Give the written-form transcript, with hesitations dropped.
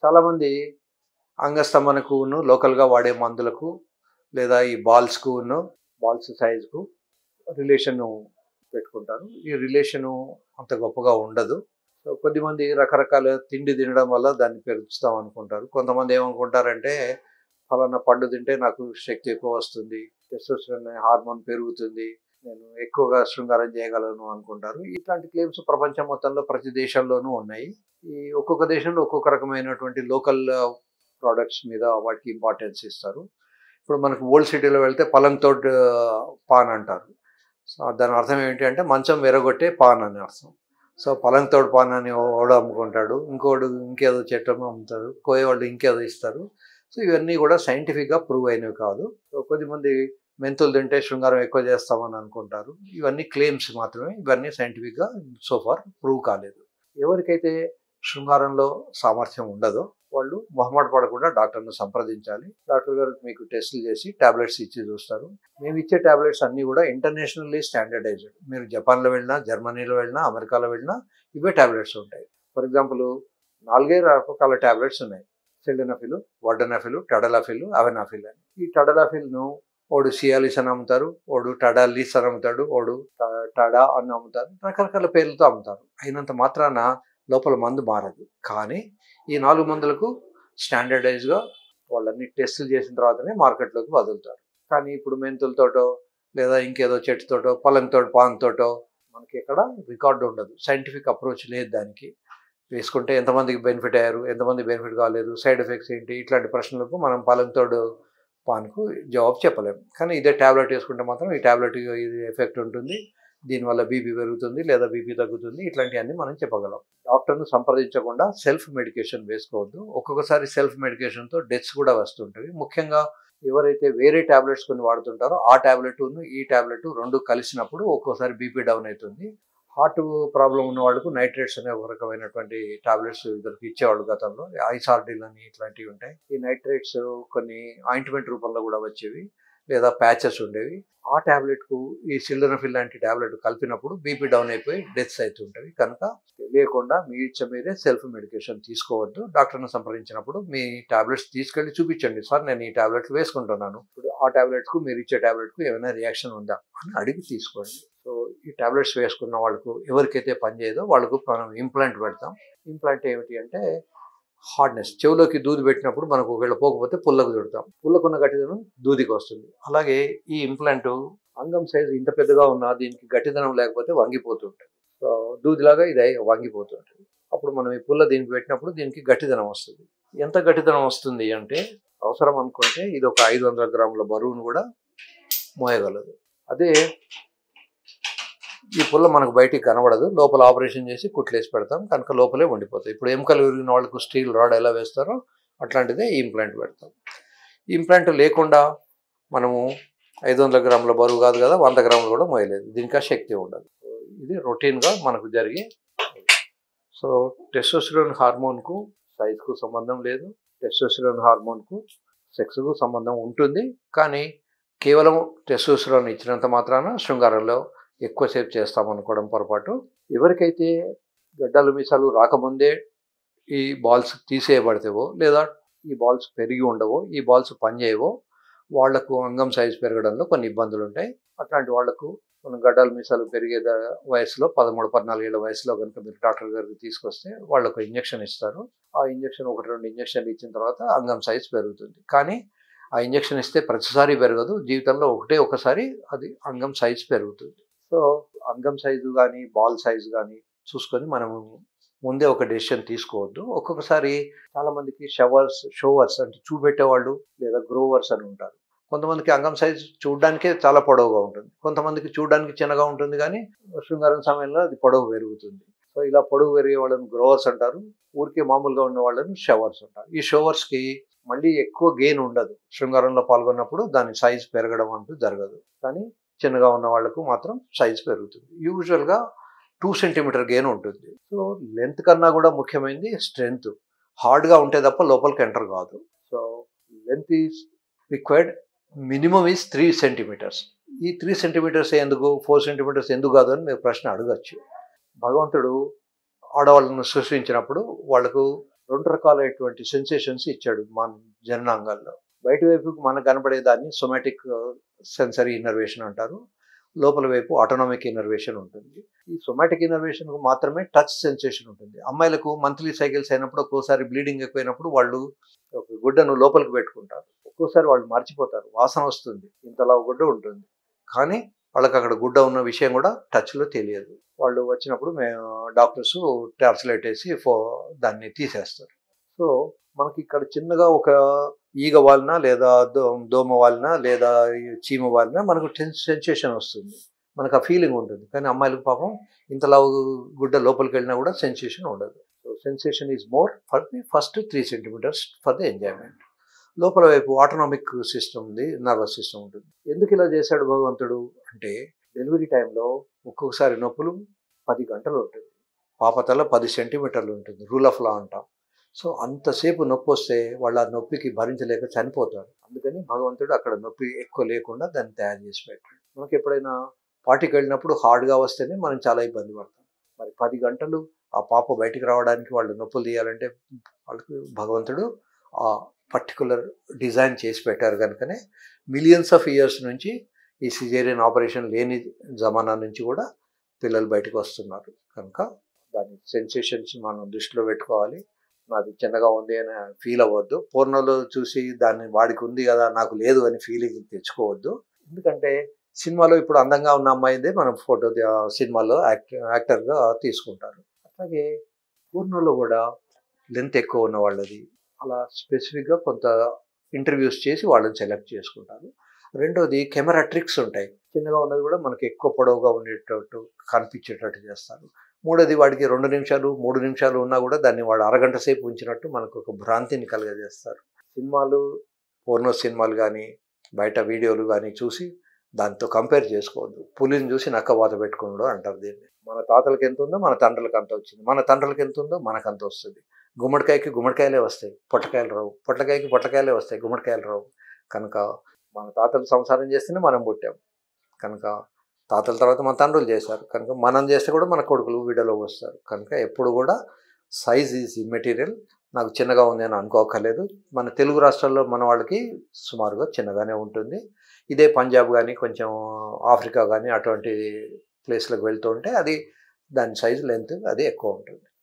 చాలామంది అంగస్తంభనకును లోకల్‌గా వాడే మందులకు లేదా ఈ బాల్స్‌కును బాల్స్ సైజ్‌కు రిలేషను పెట్టుకుంటారు. ఈ రిలేషను అంత గొప్పగా ఉండదు. సో, కొద్దిమంది రకరకాల తిండి తినడం వల్ల దాన్ని పెంచుతాం అనుకుంటారు. కొంతమంది ఏమనుకుంటారంటే ఫలానా పండు తింటే నాకు శక్తి ఎక్కువ వస్తుంది. టెస్టోస్టెరాన్ అనే హార్మోన్ పెరుగుతుంది. నేను ఎక్కువగా శృంగారం చేయగలను అనుకుంటారు. ఇట్లాంటి క్లెయిమ్స్ ప్రపంచం మొత్తంలో ప్రతి దేశంలోనూ ఉన్నాయి. ఈ ఒక్కొక్క దేశంలో ఒక్కొక్క రకమైనటువంటి లోకల్ ప్రొడక్ట్స్ మీద వాటికి ఇంపార్టెన్స్ ఇస్తారు. ఇప్పుడు మనకు ఓల్డ్ సిటీలో వెళ్తే పలంగ్ తోట్ పాన్ అంటారు. సో, దాని అర్థం ఏంటి అంటే మంచం విరగొట్టే పాన్ అని అర్థం. సో, పలంగ్ తోట్ పాన్ అని ఒకడు అమ్ముకుంటాడు. ఇంకోడు ఇంకేదో చెట్టు అమ్ముతారు. కోయేవాళ్ళు ఇంకేదో ఇస్తారు. సో, ఇవన్నీ కూడా సైంటిఫిక్‌గా ప్రూవ్ అయినవి కాదు. సో, కొద్దిమంది మెంతులు తింటే శృంగారం ఎక్కువ చేస్తామని అనుకుంటారు. ఇవన్నీ క్లెయిమ్స్ మాత్రమే. ఇవన్నీ సైంటిఫిక్‌గా సో ఫార్ ప్రూవ్ కాలేదు. ఎవరికైతే శృంగారంలో సామర్థ్యం ఉండదో వాళ్ళు మొహమాట పడకుండా డాక్టర్‌ని సంప్రదించాలి. డాక్టర్ గారు మీకు టెస్టులు చేసి టాబ్లెట్స్ ఇచ్చి చూస్తారు. మేము ఇచ్చే టాబ్లెట్స్ అన్నీ కూడా ఇంటర్నేషనల్లీ స్టాండర్డైజ్డ్. మీరు జపాన్‌లో వెళ్ళినా, జర్మనీలో వెళ్ళినా, అమెరికాలో వెళ్ళినా ఇవే టాబ్లెట్స్ ఉంటాయి. ఫర్ ఎగ్జాంపుల్ 4 రకాల టాబ్లెట్స్ ఉన్నాయి. సిల్డెనాఫిల్, వార్డెనాఫిల్, టడలాఫిల్, అవెనాఫిల్ అని. ఈ టడలాఫిల్‌ను ఓడు సియాలిస్ అని అమ్ముతారు, ఓడు టడాలిస్ అని అమ్ముతాడు, ఓడు టడా అని అమ్ముతారు. రకరకాల పేర్లతో అమ్ముతారు. అయినంత మాత్రాన లోపల మందు మారదు. కానీ ఈ 4 మందులకు స్టాండర్డైజ్‌గా వాళ్ళన్ని టెస్టులు చేసిన తర్వాతనే మార్కెట్‌లోకి వదులుతారు. కానీ ఇప్పుడు మెంతులతోటో లేదా ఇంకేదో చెట్టుతోటో, పలంగ్ తోటో, పాన్ తోటో మనకి ఎక్కడ రికార్డ్ ఉండదు. సైంటిఫిక్ అప్రోచ్ లేదు దానికి. వేసుకుంటే ఎంతమందికి బెనిఫిట్ అయ్యారు, ఎంతమంది బెనిఫిట్ కాలేదు, సైడ్ ఎఫెక్ట్స్ ఏంటి, ఇట్లాంటి ప్రశ్నలకు మనం పలంగ్ తోడు పాన్‌కు జవాబు చెప్పలేము. కానీ ఇదే టాబ్లెట్ వేసుకుంటే మాత్రం ఈ టాబ్లెట్ ఇది ఎఫెక్ట్ ఉంటుంది. దీనివల్ల బీపీ పెరుగుతుంది లేదా బీపీ తగ్గుతుంది. ఇట్లాంటివన్నీ మనం చెప్పగలం. డాక్టర్‌ను సంప్రదించకుండా సెల్ఫ్ మెడికేషన్ వేసుకోవద్దు. ఒక్కొక్కసారి సెల్ఫ్ మెడికేషన్‌తో డెత్స్ కూడా వస్తుంటాయి. ముఖ్యంగా ఎవరైతే వేరే టాబ్లెట్స్ కొన్ని వాడుతుంటారో ఆ టాబ్లెట్‌ను ఈ టాబ్లెట్ 2 కలిసినప్పుడు ఒక్కోసారి బీపీ డౌన్ అవుతుంది. హార్ట్ ప్రాబ్లమ్ ఉన్న వాళ్ళకు నైట్రేట్స్ అనే ఒక రకమైనటువంటి టాబ్లెట్స్ ఇద్దరికి ఇచ్చేవాళ్ళు గతంలో. ఐసార్డిల్ అని ఇట్లాంటివి ఉంటాయి. ఈ నైట్రేట్స్ కొన్ని ఆయింట్మెంట్ రూపంలో కూడా వచ్చేవి లేదా ప్యాచెస్ ఉండేవి. ఆ టాబ్లెట్‌కు ఈ సిల్డెనాఫిల్ లాంటి టాబ్లెట్ కలిపినప్పుడు బీపీ డౌన్ అయిపోయి డెత్స్ అవుతుంటవి. కనుక తెలియకుండా మీ ఇచ్చ మీరే సెల్ఫ్ మెడికేషన్ తీసుకోవద్దు. డాక్టర్‌ని సంప్రదించినప్పుడు మీ టాబ్లెట్స్ తీసుకెళ్ళి చూపించండి. సార్ నేను ఈ టాబ్లెట్లు వేసుకుంటున్నాను. ఇప్పుడు ఆ టాబ్లెట్‌కు మీరు ఇచ్చే టాబ్లెట్‌కు ఏమైనా రియాక్షన్ ఉందా అని అడిగి తీసుకోండి. సో, ఈ టాబ్లెట్స్ వేసుకున్న వాళ్ళకు ఎవరికైతే పనిచేయదో వాళ్ళకు మనం ఇంప్లాంట్ పెడతాం. ఇంప్లాంట్ ఏమిటి అంటే హార్డ్‌నెస్. చెవిలోకి దూది పెట్టినప్పుడు మనకు ఒకవేళ పోకపోతే పుల్లకు చుడతాం. పుల్లకున్న గట్టిదనం దూదికి వస్తుంది. అలాగే ఈ ఇంప్లాంట్ అంగం సైజు ఇంత పెద్దగా ఉన్నా దీనికి గట్టిదనం లేకపోతే వంగిపోతుంటది. సో, దూదిలాగా ఇది వంగిపోతుంటది. అప్పుడు మనం ఈ పుల్ల దీనికి పెట్టినప్పుడు దీనికి గట్టిదనం వస్తుంది. ఎంత గట్టిదనం వస్తుంది అంటే అవసరం అనుకుంటే ఇది ఒక 500 గ్రాముల బరువును కూడా మోయగలదు. అదే ఈ పుల్ల మనకు బయటికి కనబడదు. లోపల ఆపరేషన్ చేసి కుట్లేసి పెడతాం. కనుక లోపలే ఉండిపోతాయి. ఇప్పుడు ఎముకలు విరిగిన వాళ్ళకు స్టీల్ రాడ్ ఎలా వేస్తారో అట్లాంటిదే ఈ ఇంప్లాంట్ పెడతాం. ఈ ఇంప్లాంట్ లేకుండా మనము 500 గ్రాముల బరువు కాదు కదా, 100 గ్రాములు కూడా మోయలేదు. దీనికి ఆ శక్తి ఉండదు. ఇది రొటీన్‌గా మనకు జరిగే. సో, టెస్టోస్టెరాన్ హార్మోన్‌కు సైజ్‌కు సంబంధం లేదు. టెస్టోస్టెరాన్ హార్మోన్‌కు సెక్స్‌కు సంబంధం ఉంటుంది. కానీ కేవలం టెస్టోస్టెరాన్ ఇచ్చినంత మాత్రాన శృంగారంలో ఎక్కువసేపు చేస్తామనుకోవడం పొరపాటు. ఎవరికైతే గడ్డాలు మీసాలు రాకముందే ఈ బాల్స్ తీసేయబడతావో లేదా ఈ బాల్స్ పెరిగి ఉండవో, ఈ బాల్స్ పనిచేయవో వాళ్లకు అంగం సైజు పెరగడంలో కొన్ని ఇబ్బందులు ఉంటాయి. అట్లాంటి వాళ్లకు మనం గడ్డాలు మీసాలు పెరిగే వయసులో 13, 14 ఏళ్ల వయసులో కనుక మీరు డాక్టర్ గారికి తీసుకొస్తే వాళ్ళకు ఇంజెక్షన్ ఇస్తారు. ఆ ఇంజెక్షన్ 1, 2 ఇంజెక్షన్లు ఇచ్చిన తర్వాత అంగం సైజు పెరుగుతుంది. కానీ ఆ ఇంజెక్షన్ ఇస్తే ప్రతిసారి పెరగదు. జీవితంలో ఒకసారి అది అంగం సైజు పెరుగుతుంది. సో, అంగం సైజు కానీ బాల్ సైజు కానీ చూసుకొని మనము ముందే ఒక డెసిషన్ తీసుకోవద్దు. ఒక్కొక్కసారి చాలామందికి షోవర్స్ అంటే చూపెట్టేవాళ్ళు లేదా గ్రోవర్స్ అని ఉంటారు. కొంతమందికి అంగం సైజు చూడడానికే చాలా పొడవుగా ఉంటుంది. కొంతమందికి చూడడానికి చిన్నగా ఉంటుంది కానీ శృంగారం సమయంలో అది పొడవు పెరుగుతుంది. సో, ఇలా పొడవు పెరిగే వాళ్ళని గ్రోవర్స్ అంటారు. ఊరికే మామూలుగా ఉన్న వాళ్ళని షవర్స్ అంటారు. ఈ షోవర్స్కి మళ్ళీ ఎక్కువ గెయిన్ ఉండదు. శృంగారంలో పాల్గొన్నప్పుడు దాని సైజు పెరగడం అంటూ జరగదు. కానీ చిన్నగా ఉన్న వాళ్ళకు మాత్రం సైజు పెరుగుతుంది. యూజువల్‌గా 2 సెంటీమీటర్ గెయిన్ ఉంటుంది. సో, లెంత్ కన్నా కూడా ముఖ్యమైనది స్ట్రెంగ్త్. హార్డ్‌గా ఉంటే తప్ప లోపలికి ఎంటర్ కాదు. So, length is required minimum is 3 centimetres. ఈ 3 సెంటీమీటర్స్ ఎందుకు, 4 సెంటీమీటర్స్ ఎందుకు కాదు అని మీరు ప్రశ్న అడగచ్చు. భగవంతుడు ఆడవాళ్ళను సృష్టించినప్పుడు వాళ్లకు 2 రకాలైనటువంటి సెన్సేషన్స్ ఇచ్చాడు మన జననాంగాల్లో. బయటి వైపుకి మనకు కనపడేదాన్ని సొమాటిక్ సెన్సరీ ఇన్నర్వేషన్ అంటారు. లోపల వైపు ఆటోనామిక్ ఇన్నర్వేషన్ ఉంటుంది. ఈ సొమాటిక్ ఇన్నర్వేషన్‌కు మాత్రమే టచ్ సెన్సేషన్ ఉంటుంది. అమ్మాయిలకు మంత్లీ సైకిల్స్ అయినప్పుడు ఒక్కోసారి బ్లీడింగ్ ఎక్కువైనప్పుడు వాళ్ళు ఒక గుడ్డను లోపలికి పెట్టుకుంటారు. ఒక్కోసారి వాళ్ళు మర్చిపోతారు. వాసన వస్తుంది. ఇంతలా గుడ్డ ఉంటుంది. కానీ వాళ్ళకక్కడ గుడ్డ ఉన్న విషయం కూడా టచ్‌లో తెలియదు. వాళ్ళు వచ్చినప్పుడు డాక్టర్స్ టార్చ్ లైట్ ఏసి దాన్ని తీసేస్తారు. సో, మనకిక్కడ చిన్నగా ఒక ఈగ వాలినా లేదా దోమ వాలినా లేదా ఈ చీమ వాలినా మనకు సెన్సేషన్ వస్తుంది. మనకు ఆ ఫీలింగ్ ఉంటుంది. కానీ అమ్మాయిలకు పాపం ఇంత లావు గుడ్డ లోపలికెళ్ళినా కూడా సెన్సేషన్ ఉండదు. So, sensation is more for the first 3 centimetres for the enjoyment. లోపల వైపు ఆటోనామిక్ సిస్టమ్ ఉంది. నర్వస్ సిస్టమ్ ఉంటుంది. ఎందుకు ఇలా చేశాడు భగవంతుడు అంటే డెలివరీ టైంలో ఒక్కొక్కసారి నొప్పులు 10 గంటలు ఉంటుంది. పాప తల 10 సెంటీమీటర్లు ఉంటుంది. రూల్ ఆఫ్ లా అంటాం. సో, అంతసేపు నొప్పొస్తే వాళ్ళు ఆ నొప్పికి భరించలేక చనిపోతారు. అందుకని భగవంతుడు అక్కడ నొప్పి ఎక్కువ లేకుండా దాన్ని తయారు చేసి పెట్టాడు. మనకి ఎప్పుడైనా పార్టీకి వెళ్ళినప్పుడు హార్డ్‌గా వస్తేనే మనం చాలా ఇబ్బంది పడతాం. మరి 10 గంటలు ఆ పాప బయటికి రావడానికి వాళ్ళు నొప్పులు తీయాలంటే వాళ్ళకి భగవంతుడు ఆ పర్టిక్యులర్ డిజైన్ చేసి పెట్టారు కనుకనే మిలియన్స్ ఆఫ్ ఇయర్స్ నుంచి ఈ సిజేరియన్ ఆపరేషన్ లేని జమానా నుంచి కూడా పిల్లలు బయటకు వస్తున్నారు. కనుక దాని సెన్సేషన్స్ మనం దృష్టిలో పెట్టుకోవాలి. నాది చిన్నగా ఉంది అని ఫీల్ అవ్వద్దు. పూర్ణలో చూసి దాన్ని వాడికి ఉంది కదా నాకు లేదు అని ఫీలింగ్ తెచ్చుకోవద్దు. ఎందుకంటే సినిమాలో ఇప్పుడు అందంగా ఉన్న అమ్మాయిదే మనం ఫోటో సినిమాలో యాక్టర్గా తీసుకుంటారు. అట్లాగే పూర్ణలో కూడా లెంత్ ఎక్కువ ఉన్న వాళ్ళది అలా స్పెసిఫిక్గా కొంత ఇంటర్వ్యూస్ చేసి వాళ్ళని సెలెక్ట్ చేసుకుంటారు. రెండోది కెమెరా ట్రిక్స్ ఉంటాయి. చిన్నగా ఉన్నది కూడా మనకి ఎక్కువ పొడవుగా ఉండేటట్టు కనిపించేటట్టు చేస్తారు. మూడోది వాడికి 2 నిమిషాలు 3 నిమిషాలు ఉన్నా కూడా దాన్ని వాడు అరగంట సేపు ఉంచినట్టు మనకు ఒక భ్రాంతిని కలుగజేస్తారు. పోర్నో సినిమాలు కానీ బయట వీడియోలు కానీ చూసి దాంతో కంపేర్ చేసుకోవద్దు. పులిని చూసి నక్క వాత పెట్టుకున్నాడు అంటారు దీన్ని. మన తాతలకు ఎంత ఉందో మన తండ్రులకు అంత వచ్చింది. మన తండ్రులకు ఎంత ఉందో మనకంత వస్తుంది. గుమ్మడికాయకి గుమ్మడికాయలే వస్తాయి, పొట్లకాయలు రావు. పొట్లకాయకి పొట్లకాయలే వస్తాయి, గుమ్మడికాయలు రావు. కనుక మన తాతలు సంసారం చేస్తేనే మనం పుట్టాం. కనుక తాతల తర్వాత మన తండ్రులు చేశారు. కనుక మనం చేస్తే కూడా మన కొడుకులు వీడియోలో వస్తారు. కనుక ఎప్పుడు కూడా సైజ్ ఈజ్ ఇమ్మెటీరియల్. నాకు చిన్నగా ఉంది అని అనుకోకర్లేదు. మన తెలుగు రాష్ట్రాల్లో మన వాళ్ళకి సుమారుగా చిన్నగానే ఉంటుంది. ఇదే పంజాబ్ కానీ కొంచెం ఆఫ్రికా కానీ అటువంటి ప్లేస్లకు వెళ్తూ ఉంటే అది దాని సైజు లెంత్ అది ఎక్కువ ఉంటుంది.